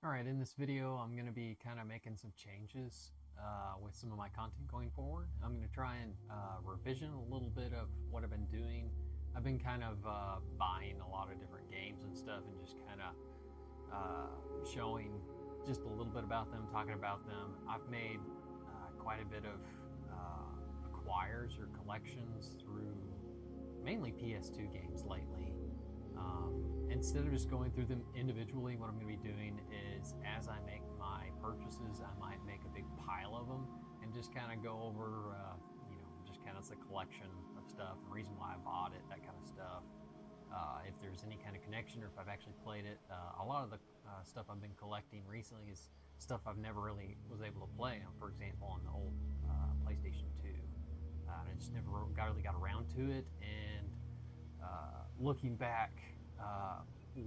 Alright, in this video I'm going to be kind of making some changes with some of my content going forward. I'm going to try and revision a little bit of what I've been doing. I've been kind of buying a lot of different games and stuff and just kind of showing just a little bit about them, talking about them. I've made quite a bit of acquires or collections through mainly PS2 games lately. Instead of just going through them individually, what I'm going to be doing is as I make my purchases, I might make a big pile of them and just kind of go over, just kind of the collection of stuff, the reason why I bought it, that kind of stuff. If there's any kind of connection or if I've actually played it. A lot of the stuff I've been collecting recently is stuff I've never really was able to play. For example, on the old PlayStation 2. And I just never really got around to it. And looking back,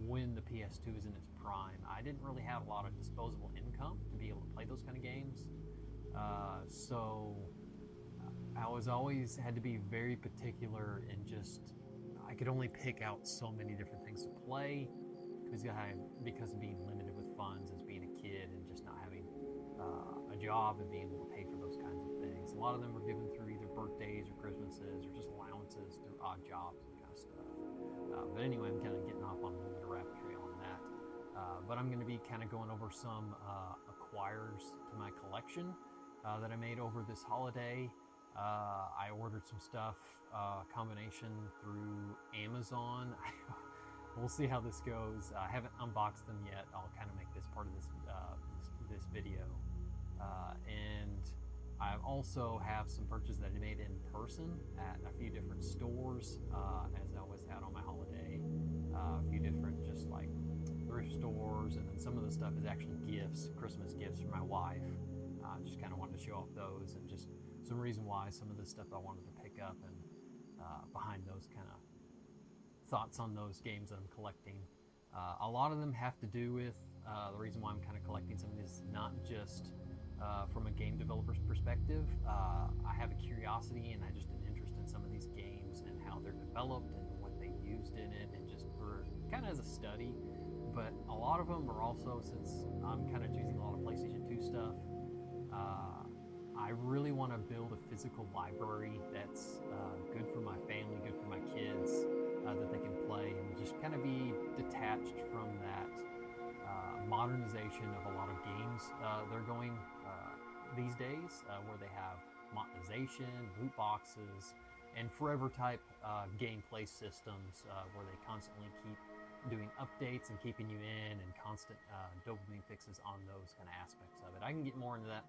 when the PS2 was in its prime, I didn't really have a lot of disposable income to be able to play those kind of games. So I was always had to be very particular and just I could only pick out so many different things to play because of being limited with funds as being a kid and just not having a job and being able to pay for those kinds of things. A lot of them were given through either birthdays or Christmases or just allowances through odd jobs and kind of stuff. But anyway, I'm kind of getting off on a little bit of rabbit trail on that. But I'm going to be kind of going over some acquires to my collection that I made over this holiday. I ordered some stuff, combination through Amazon. We'll see how this goes. I haven't unboxed them yet. I'll kind of make this part of this video. And I also have some purchases that I made in person at a few different stores, as I always had on my holiday. A few different just like thrift stores, and then some of the stuff is actually gifts, Christmas gifts for my wife. Just kind of wanted to show off those and just some reason why some of the stuff I wanted to pick up and behind those kind of thoughts on those games that I'm collecting. A lot of them have to do with the reason why I'm kind of collecting some of these, not just from a game developer's perspective. I have a curiosity and I just an interest in some of these games and how they're developed and what they used in it, and just for kind of as a study. But a lot of them are also, since I'm kind of choosing a lot of PlayStation 2 stuff, I really want to build a physical library that's good for my family, good for my kids, that they can play and just kind of be detached from that modernization of a lot of games they're going these days, where they have monetization, loot boxes, and forever type gameplay systems where they constantly keep doing updates and keeping you in, and constant dopamine fixes on those kind of aspects of it. I can get more into that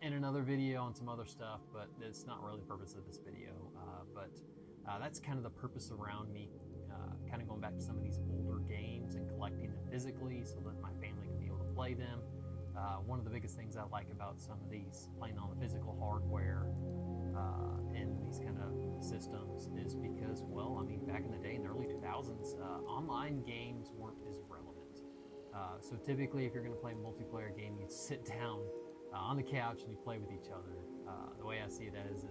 in another video on some other stuff, but it's not really the purpose of this video. But that's kind of the purpose around me, kind of going back to some of these older games and collecting them physically so that my family can be able to play them. One of the biggest things I like about some of these playing on the physical hardware in these kind of systems is because, well, I mean, back in the day, in the early 2000s, online games weren't as relevant. So typically, if you're going to play a multiplayer game, you sit down on the couch and you play with each other. The way I see it is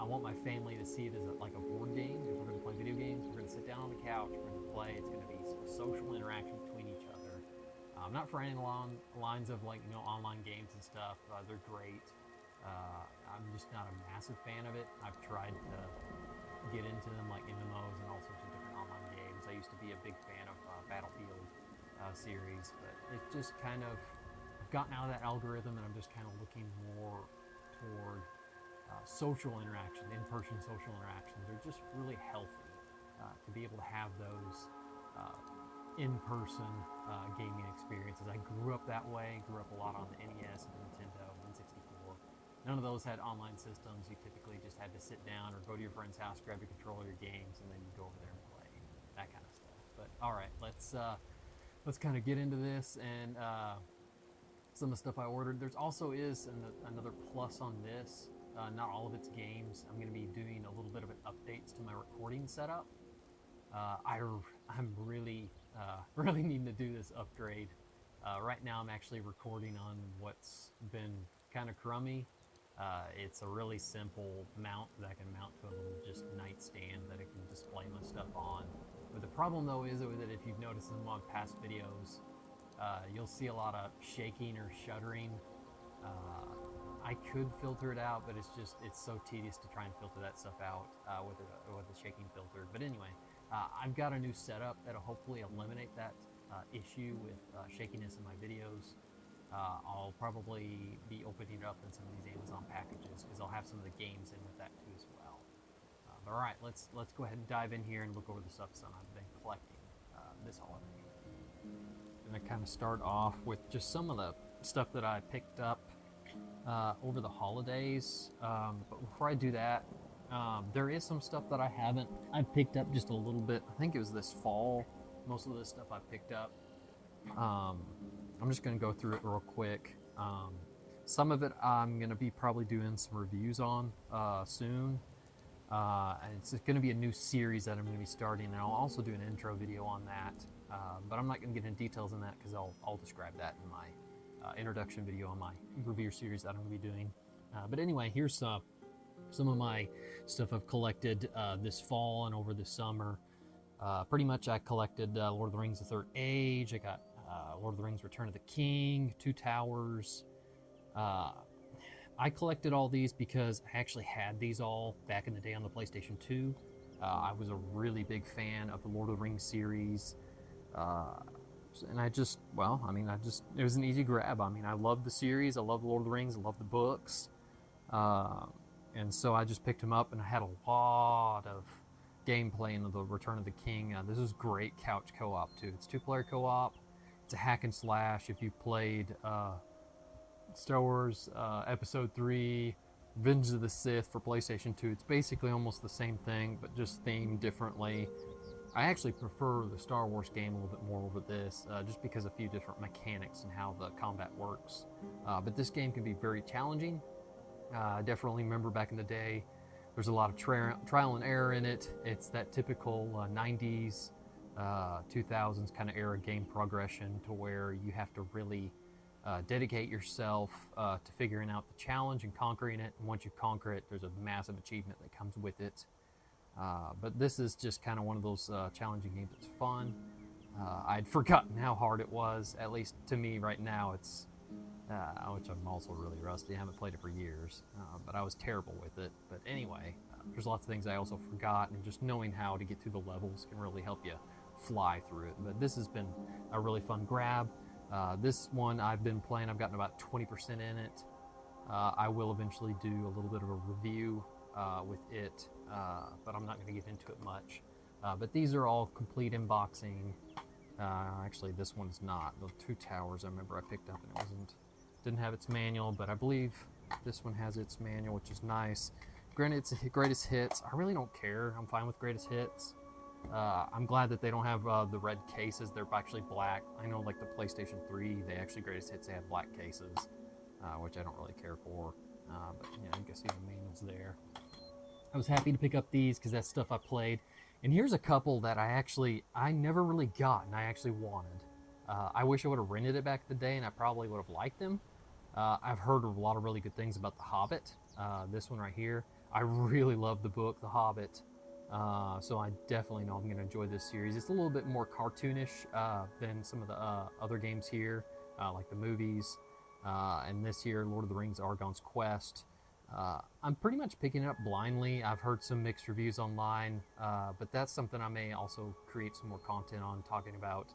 I want my family to see it as like a board game. If we're going to play video games, we're going to sit down on the couch, we're going to play. It's going to be a social interaction between each other. Not for any long lines of like, online games and stuff. They're great. I'm just not a massive fan of it. I've tried to get into them like MMOs and all sorts of different online games. I used to be a big fan of Battlefield series, but it's just kind of, I've gotten out of that algorithm and I'm just kind of looking more toward social interaction, in-person social interactions. They're just really healthy to be able to have those in-person gaming experiences. I grew up that way, grew up a lot on the NES and Nintendo, N64. None of those had online systems. You typically just had to sit down or go to your friend's house, grab your controller, your games, and then you go over there and play, that kind of stuff. But all right, let's kind of get into this and some of the stuff I ordered. There's also is another plus on this. Not all of its games. I'm going to be doing a little bit of an updates to my recording setup. I'm really needing to do this upgrade. Right now I'm actually recording on what's been kind of crummy. It's a really simple mount that I can mount to a little just nightstand that I can display my stuff on. But the problem though is that if you've noticed in my past videos, you'll see a lot of shaking or shuddering. I could filter it out, but it's so tedious to try and filter that stuff out with a shaking filter. But anyway, I've got a new setup that'll hopefully eliminate that issue with shakiness in my videos. I'll probably be opening it up in some of these Amazon packages because I'll have some of the games in with that too as well. But all right, let's go ahead and dive in here and look over the stuff that I've been collecting this holiday. I'm gonna kind of start off with just some of the stuff that I picked up over the holidays. But before I do that, there is some stuff that I've picked up just a little bit. I think it was this fall. Most of this stuff I picked up. I'm just going to go through it real quick. Some of it I'm going to be probably doing some reviews on soon. And it's going to be a new series that I'm going to be starting, and I'll also do an intro video on that. But I'm not going to get into details on that because I'll describe that in my introduction video on my review series that I'm going to be doing. But anyway, here's some of my stuff I've collected this fall and over the summer. Pretty much I collected Lord of the Rings: The Third Age. I got Lord of the Rings: Return of the King, Two Towers. I collected all these because I actually had these all back in the day on the PlayStation 2. I was a really big fan of the Lord of the Rings series. And it was an easy grab. I mean, I love the series. I love Lord of the Rings. I love the books. And so I just picked them up, and I had a lot of gameplay in the Return of the King. This is great couch co-op too. It's 2-player co-op. It's a hack and slash. If you've played Star Wars Episode 3, Revenge of the Sith for PlayStation 2, it's basically almost the same thing, but just themed differently. I actually prefer the Star Wars game a little bit more over this, just because a few different mechanics and how the combat works. But this game can be very challenging. I definitely remember back in the day, there's a lot of trial and error in it. It's that typical 90s, 2000s kind of era game progression to where you have to really dedicate yourself to figuring out the challenge and conquering it. And once you conquer it, there's a massive achievement that comes with it. But this is just kind of one of those challenging games that's fun. I'd forgotten how hard it was, at least to me right now. It's which I'm also really rusty. I haven't played it for years, but I was terrible with it. But anyway, there's lots of things I also forgot, and just knowing how to get through the levels can really help you fly through it. But this has been a really fun grab. This one I've been playing, I've gotten about 20% in it. I will eventually do a little bit of a review with it, but I'm not going to get into it much. But these are all complete unboxing. Actually, this one's not. The Two Towers I remember I picked up, and it didn't have its manual, but I believe this one has its manual, which is nice. Granted, it's greatest hits. I really don't care. I'm fine with greatest hits. I'm glad that they don't have the red cases. They're actually black. I know, like the PlayStation 3, they actually greatest hits, they have black cases, which I don't really care for. But yeah, you can see the manuals there. I was happy to pick up these because that's stuff I played. And here's a couple that I never really got and I actually wanted. I wish I would have rented it back in the day, and I probably would have liked them. I've heard a lot of really good things about The Hobbit. This one right here. I really love the book, The Hobbit. So I definitely know I'm going to enjoy this series. It's a little bit more cartoonish than some of the other games here, like the movies. And this here, Lord of the Rings: Argon's Quest. I'm pretty much picking it up blindly. I've heard some mixed reviews online, but that's something I may also create some more content on, talking about.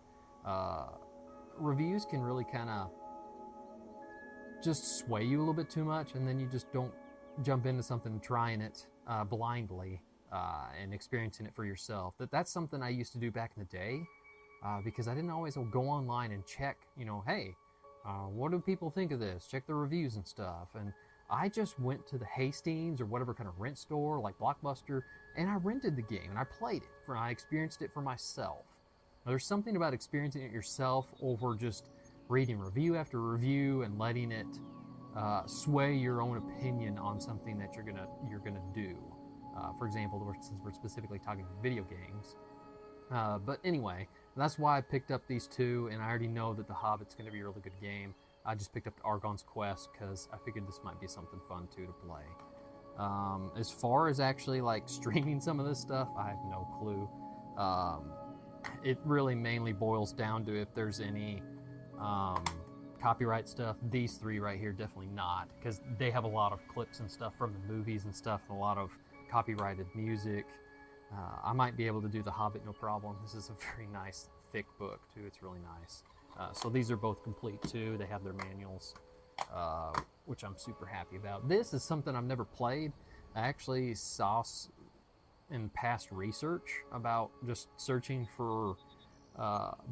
Reviews can really kind of just sway you a little bit too much, and then you just don't jump into something and trying it blindly and experiencing it for yourself. That's something I used to do back in the day, because I didn't always go online and check, hey, what do people think of this? Check the reviews and stuff. And I just went to the Hastings or whatever kind of rent store like Blockbuster, and I rented the game and I played it. I experienced it for myself. Now, there's something about experiencing it yourself over just reading review after review and letting it sway your own opinion on something that you're gonna do. For example, since we're specifically talking video games. But anyway, that's why I picked up these two, and I already know that The Hobbit's going to be a really good game. I just picked up Argon's Quest because I figured this might be something fun too to play. As far as actually like streaming some of this stuff, I have no clue. it really mainly boils down to if there's any copyright stuff. These three right here, definitely not, because they have a lot of clips and stuff from the movies and stuff, and a lot of copyrighted music. I might be able to do The Hobbit no problem. This is a very nice thick book too. It's really nice. So these are both complete too. They have their manuals, which I'm super happy about. This is something I've never played. I actually saw in past research about just searching for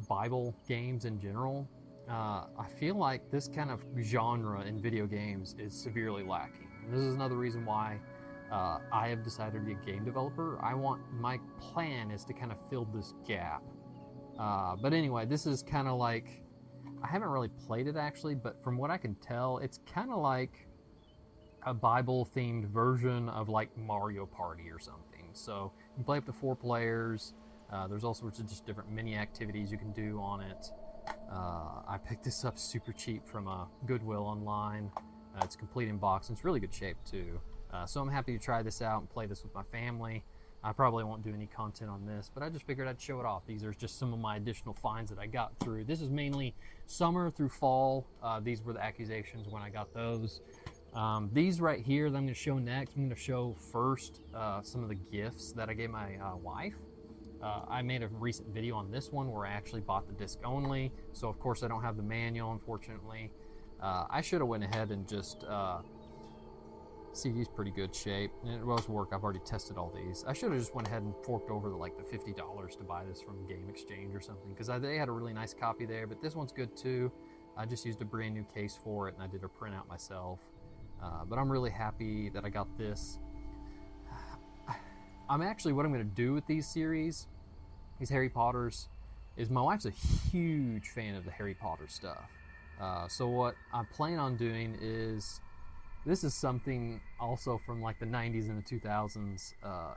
Bible games in general. I feel like this kind of genre in video games is severely lacking. And this is another reason why I have decided to be a game developer. My plan is to kind of fill this gap. But anyway, this is kind of like, I haven't really played it actually, but from what I can tell, it's kind of like a Bible-themed version of like Mario Party or something. So you can play up to 4 players. There's all sorts of just different mini activities you can do on it. I picked this up super cheap from Goodwill online. It's complete in box, and it's really good shape too. So I'm happy to try this out and play this with my family. I probably won't do any content on this, but I just figured I'd show it off. These are just some of my additional finds that I got through. This is mainly summer through fall. These were the accusations when I got those. These right here that I'm going to show next, I'm going to show first some of the gifts that I gave my wife. I made a recent video on this one where I actually bought the disc only, so of course I don't have the manual, unfortunately. I should have went ahead and just CD's pretty good shape, and it was work. I've already tested all these. I should have just went ahead and forked over the $50 to buy this from Game Exchange or something, because they had a really nice copy there, but this one's good too. I just used a brand new case for it, and I did a printout myself. But I'm really happy that I got this. What I'm going to do with these series, these Harry Potters, is my wife's a huge fan of the Harry Potter stuff. So what I plan on doing is, this is something also from like the 90s and the 2000s.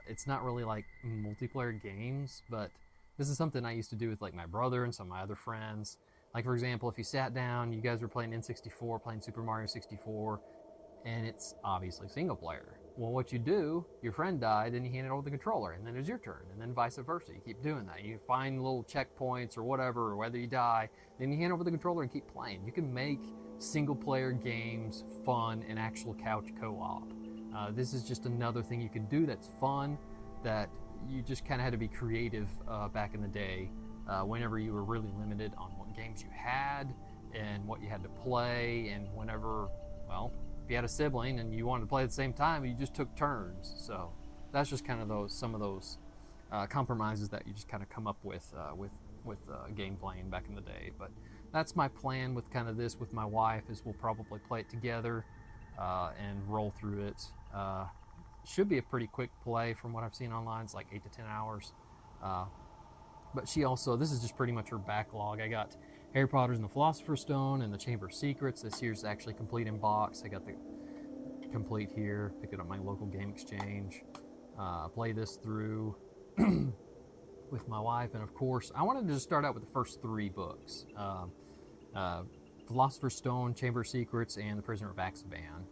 It's not really like multiplayer games, but this is something I used to do with like my brother and some of my other friends. Like for example, if you sat down, you guys were playing N64, playing Super Mario 64, and it's obviously single player. Well, what you do, your friend died, then you hand it over the controller, and then it's your turn, and then vice versa. You keep doing that. You find little checkpoints or whatever, or whether you die, then you hand over the controller and keep playing. You can make single player games fun and actual couch co-op. This is just another thing you can do that's fun, that you just kind of had to be creative back in the day, whenever you were really limited on what games you had and what you had to play, and whenever, well, if you had a sibling and you wanted to play at the same time, you just took turns. So that's just kind of some of those compromises that you just kind of come up with game playing back in the day. But that's my plan with kind of this with my wife, is we'll probably play it together and roll through it. Should be a pretty quick play from what I've seen online. It's like 8 to 10 hours. But she also, this is just pretty much her backlog. I got Harry Potter's and the Philosopher's Stone and the Chamber of Secrets. This year's actually complete in box. I got the complete here. Pick it up at my local Game Exchange. Play this through with my wife. And of course, I wanted to just start out with the first 3 books. Philosopher's Stone, Chamber of Secrets, and The Prisoner of Azkaban.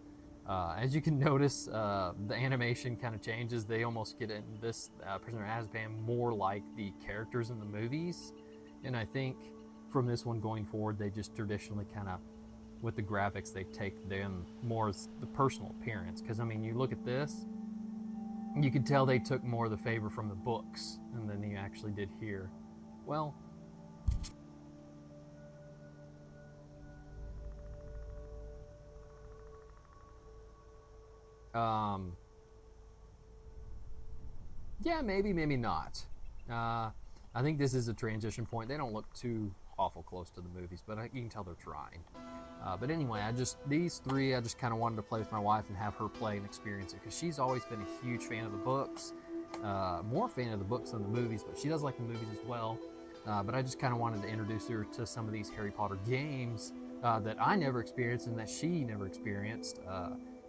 As you can notice, the animation kind of changes. They almost get in this Prisoner of Azkaban more like the characters in the movies. And I think from this one going forward, they just traditionally kind of, with the graphics, they take them more as the personal appearance. Because, I mean, you look at this, you can tell they took more of the favor from the books than you actually did here. Well, yeah, maybe not. I think this is a transition point. They don't look too awful close to the movies, but you can tell they're trying. But anyway, these 3, I just kind of wanted to play with my wife and have her play and experience it, because she's always been a huge fan of the books, more fan of the books than the movies, but she does like the movies as well. But I just kind of wanted to introduce her to some of these Harry Potter games that I never experienced and that she never experienced.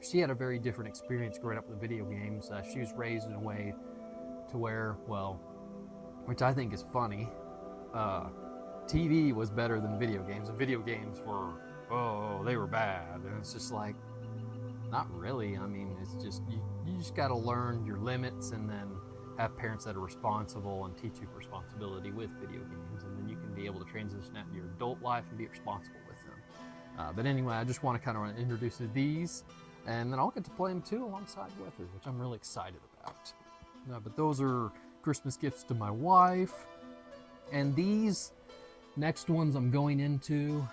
She had a very different experience growing up with video games. She was raised in a way to where, well, which I think is funny, TV was better than video games, and video games were, they were bad. And it's just like, not really. I mean, it's just, you just got to learn your limits and then have parents that are responsible and teach you responsibility with video games, and then you can be able to transition out into your adult life and be responsible with them. But anyway, I just want to kind of introduce you to these, and then I'll get to play them too alongside with her, which I'm really excited about. But those are Christmas gifts to my wife, and these next ones I'm going into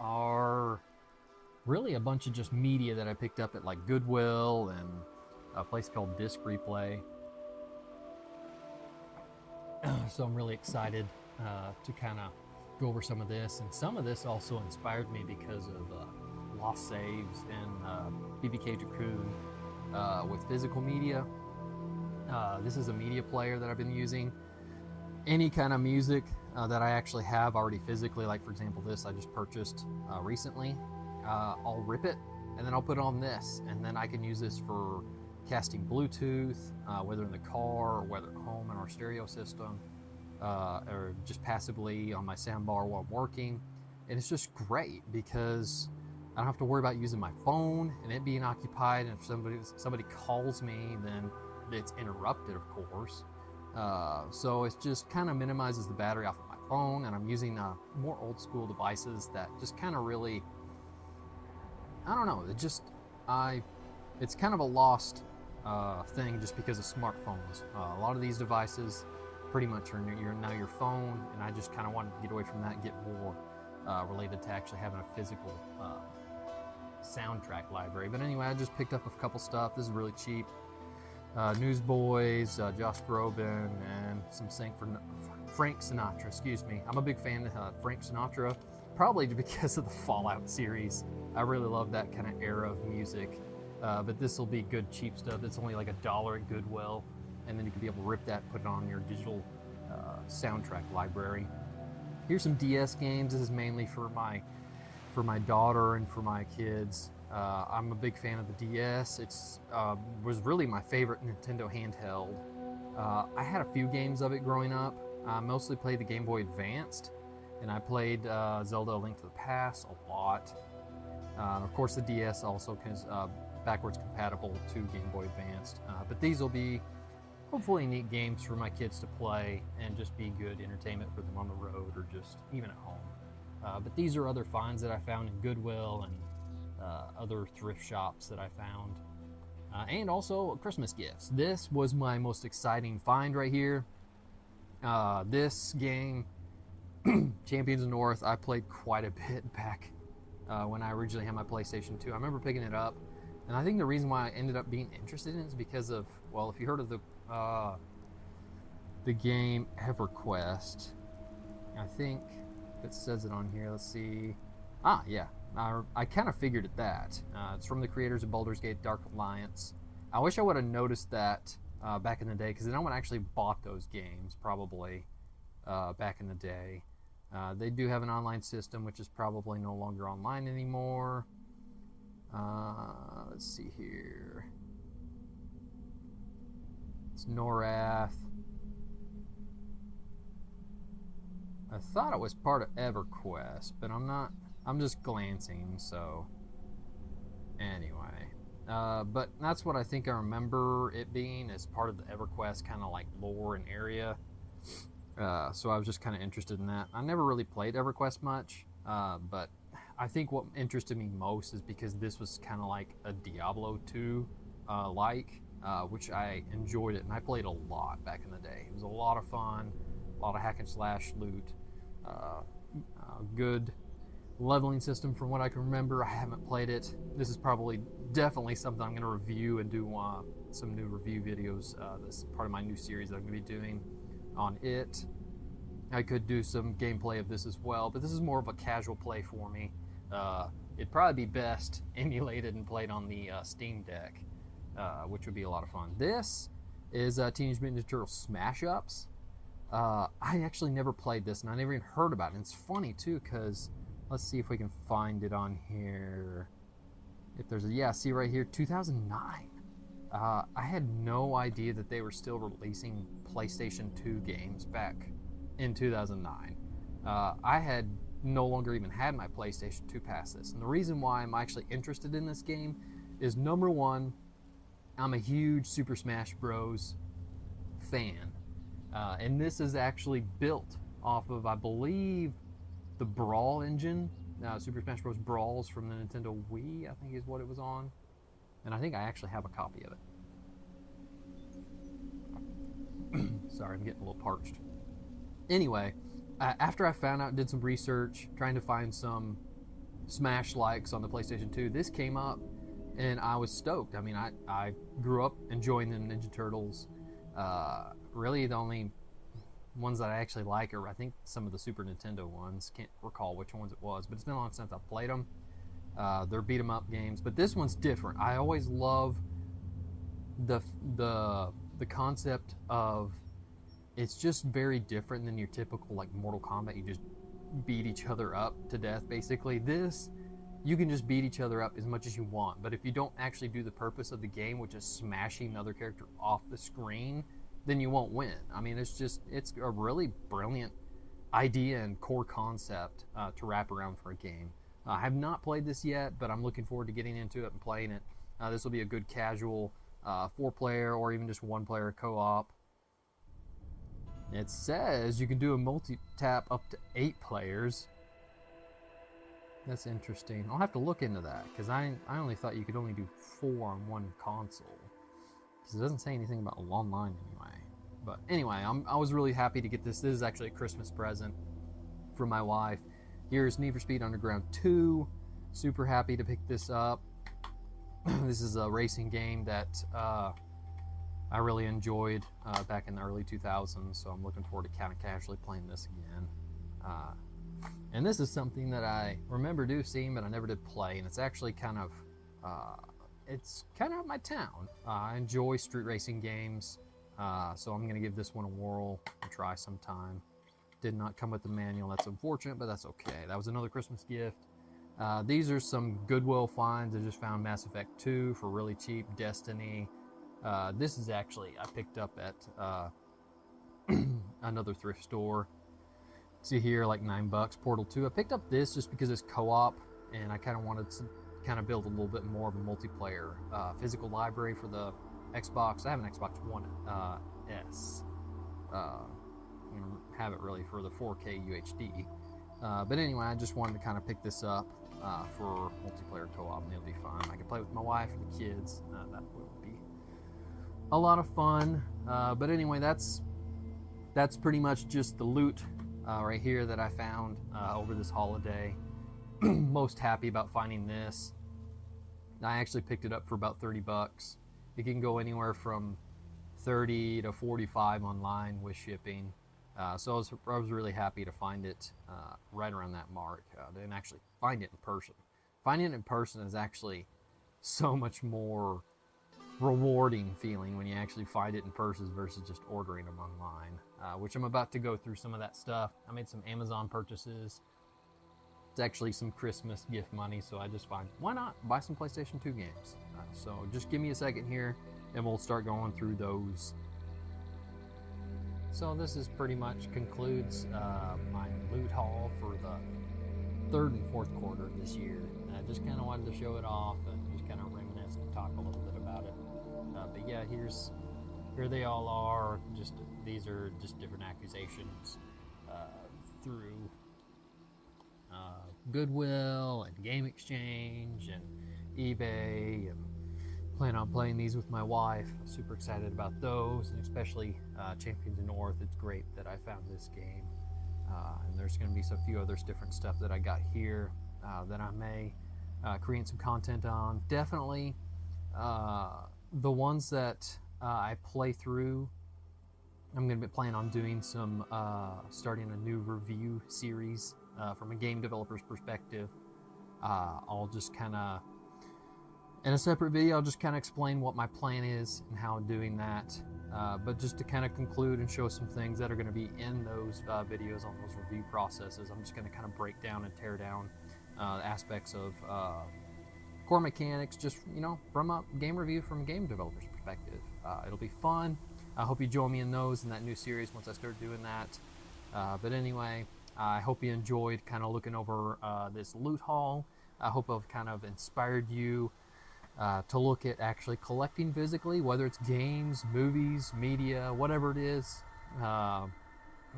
are really a bunch of just media that I picked up at like Goodwill and a place called Disc Replay. So I'm really excited to kind of go over some of this, and some of this also inspired me because of Lost Saves and BBK Cocoon with physical media. This is a media player that I've been using. Any kind of music that I actually have already physically, like for example this I just purchased recently, I'll rip it and then I'll put it on this, and then I can use this for casting Bluetooth, whether in the car or whether at home in our stereo system, or just passively on my soundbar while I'm working. And it's just great because I don't have to worry about using my phone and it being occupied, and if somebody calls me, then it's interrupted, of course. So it just kind of minimizes the battery off of my phone, and I'm using more old school devices that just kind of really, I don't know, it's kind of a lost thing just because of smartphones. A lot of these devices pretty much are now your phone, and I just kind of wanted to get away from that and get more related to actually having a physical soundtrack library. But anyway, I just picked up a couple stuff. This is really cheap. Newsboys, Josh Groban, and some Frank Sinatra, excuse me. I'm a big fan of Frank Sinatra, probably because of the Fallout series. I really love that kind of era of music. But this will be good cheap stuff. It's only like $1 at Goodwill, and then you can be able to rip that, put it on your digital soundtrack library. Here's some DS games. This is mainly for my daughter and for my kids. I'm a big fan of the DS. It's was really my favorite Nintendo handheld. I had a few games of it growing up. I mostly played the Game Boy Advanced, and I played Zelda: A Link to the Past a lot. Of course, the DS also is backwards compatible to Game Boy Advanced. But these will be hopefully neat games for my kids to play and just be good entertainment for them on the road or just even at home. But these are other finds that I found in Goodwill and other thrift shops that I found, and also Christmas gifts. This was my most exciting find right here. This game, Champions of North, I played quite a bit back when I originally had my PlayStation 2. I remember picking it up, and I think the reason why I ended up being interested in it is because of, well, if you heard of the game EverQuest, I think it says it on here. Let's see. Yeah. I kind of figured at that. It's from the creators of Baldur's Gate Dark Alliance. I wish I would have noticed that back in the day, because no one actually bought those games, probably, back in the day. They do have an online system, which is probably no longer online anymore. Let's see here. It's Norath. I thought it was part of EverQuest, but I'm not. I'm just glancing, so anyway. But that's what I think I remember it being, as part of the EverQuest kind of like lore and area. So I was just kind of interested in that. I never really played EverQuest much, but I think what interested me most is because this was kind of like a Diablo 2 which I enjoyed it, and I played a lot back in the day. It was a lot of fun, a lot of hack and slash loot, good leveling system from what I can remember. I haven't played it. This is definitely something I'm going to review and do some new review videos. This is part of my new series that I'm going to be doing on it. I could do some gameplay of this as well, but this is more of a casual play for me. It'd probably be best emulated and played on the Steam Deck, which would be a lot of fun. This is Teenage Mutant Ninja Turtles Smash Ups. I actually never played this, and I never even heard about it. And it's funny too, because let's see if we can find it on here. If there's see right here, 2009. I had no idea that they were still releasing PlayStation 2 games back in 2009. I had no longer even had my PlayStation 2 past this. And the reason why I'm actually interested in this game is, number one, I'm a huge Super Smash Bros. fan. And this is actually built off of, I believe, the Brawl engine. Super Smash Bros. Brawls from the Nintendo Wii, I think is what it was on. And I think I actually have a copy of it. Sorry, I'm getting a little parched. Anyway, after I found out, did some research, trying to find some Smash likes on the PlayStation 2, this came up, and I was stoked. I mean, I grew up enjoying the Ninja Turtles. Really, the only ones that I actually like are, I think, some of the Super Nintendo ones. Can't recall which ones it was, but it's been a long since I've played them. They're beat 'em up games, but this one's different. I always love the concept of, it's just very different than your typical like Mortal Kombat. You just beat each other up to death, basically. This, you can just beat each other up as much as you want, but if you don't actually do the purpose of the game, which is smashing the other character off the screen, then you won't win. I mean, it's a really brilliant idea and core concept to wrap around for a game. I have not played this yet, but I'm looking forward to getting into it and playing it. This will be a good casual 4-player or even just 1-player co-op. It says you can do a multi-tap up to 8 players. That's interesting. I'll have to look into that, because I only thought you could only do 4 on one console. Because it doesn't say anything about online anyway. But anyway, I was really happy to get this. This is actually a Christmas present from my wife. Here's Need for Speed Underground 2. Super happy to pick this up. This is a racing game that I really enjoyed back in the early 2000s, so I'm looking forward to kind of casually playing this again. And this is something that I remember seeing, but I never did play, and it's actually kind of my town. I enjoy street racing games, so I'm going to give this one a whirl and try sometime. Did not come with the manual. That's unfortunate, but that's okay. That was another Christmas gift. These are some Goodwill finds. I just found Mass Effect 2 for really cheap. Destiny. This is actually, I picked up at another thrift store. See here, like $9. Portal 2. I picked up this just because it's co-op, and I kind of wanted to kind of build a little bit more of a multiplayer physical library for the Xbox. I have an Xbox One S. Have it really for the 4K UHD. But anyway, I just wanted to kind of pick this up for multiplayer co-op, and it'll be fun. I can play with my wife and the kids. That will be a lot of fun. But anyway, that's pretty much just the loot right here that I found over this holiday. Most happy about finding this. I actually picked it up for about $30. It can go anywhere from 30 to 45 online with shipping. So I was really happy to find it right around that mark, and actually find it in person. Finding it in person is actually so much more rewarding feeling when you actually find it in person versus just ordering them online, which I'm about to go through some of that stuff. I made some Amazon purchases. It's actually some Christmas gift money, so I just find, why not buy some PlayStation 2 games? So just give me a second here, and we'll start going through those. So this is pretty much concludes my loot haul for the 3rd and 4th quarter of this year. I just kind of wanted to show it off and just kind of reminisce and talk a little bit about it. But yeah, here they all are. These are just different accusations through Goodwill and Game Exchange and eBay, and plan on playing these with my wife. Super excited about those, and especially Champions of North. It's great that I found this game, and there's going to be a few others different stuff that I got here that I may create some content on. Definitely the ones that I play through, I'm going to be planning on doing some starting a new review series from a game developer's perspective. I'll just kind of, in a separate video, I'll just kind of explain what my plan is and how I'm doing that. But just to kind of conclude and show some things that are going to be in those videos on those review processes, I'm just going to kind of break down and tear down aspects of core mechanics, just, from a game review from a game developer's perspective. It'll be fun. I hope you join me in those in that new series once I start doing that. But anyway, I hope you enjoyed kind of looking over this loot haul. I hope I've kind of inspired you to look at actually collecting physically, whether it's games, movies, media, whatever it is.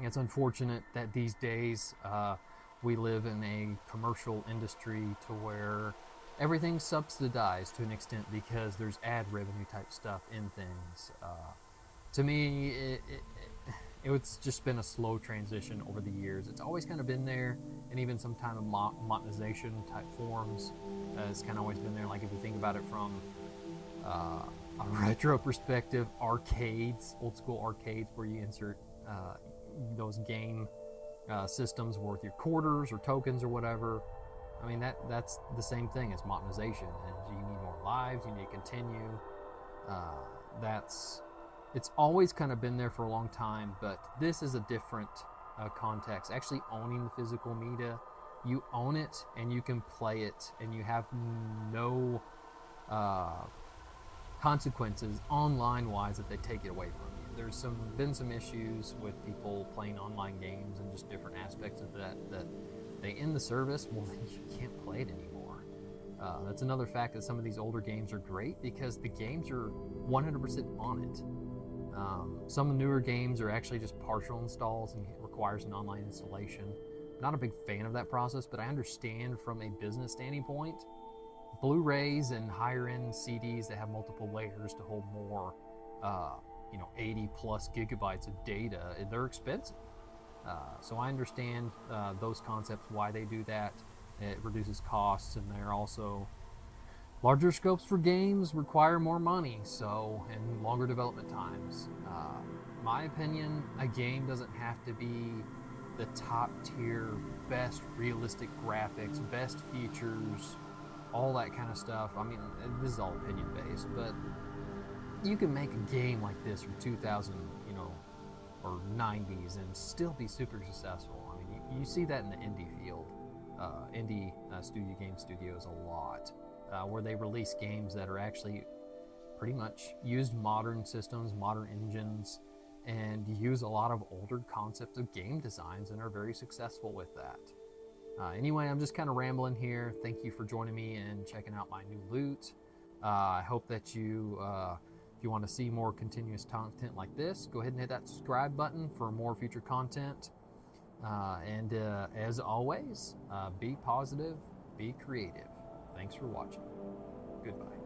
It's unfortunate that these days we live in a commercial industry to where everything's subsidized to an extent because there's ad revenue type stuff in things. To me, it's just been a slow transition over the years. It's always kind of been there, and even some kind of monetization type forms has kind of always been there. Like if you think about it from a retro perspective, arcades, old school arcades where you insert those game systems worth your quarters or tokens or whatever. I mean, that's the same thing as monetization. And you need more lives, you need to continue. It's always kind of been there for a long time, but this is a different context. Actually owning the physical media, you own it and you can play it, and you have no consequences online-wise that they take it away from you. There's been some issues with people playing online games and just different aspects of that they end the service, well, then you can't play it anymore. That's another fact that some of these older games are great because the games are 100% on it. Some newer games are actually just partial installs and it requires an online installation. Not a big fan of that process, but I understand from a business standpoint, Blu-rays and higher-end CDs that have multiple layers to hold more, 80 plus gigabytes of data, they're expensive. So I understand those concepts, why they do that. It reduces costs, and they're also larger scopes for games require more money, and longer development times. My opinion, a game doesn't have to be the top tier, best realistic graphics, best features, all that kind of stuff. I mean, this is all opinion based, but you can make a game like this from 2000, or 90s and still be super successful. I mean, you see that in the indie field, game studios a lot, where they release games that are actually pretty much used modern systems, modern engines, and use a lot of older concepts of game designs and are very successful with that. Anyway, I'm just kind of rambling here. Thank you for joining me and checking out my new loot. I hope that you, if you want to see more continuous content like this, go ahead and hit that subscribe button for more future content. And as always, be positive, be creative. Thanks for watching. Goodbye.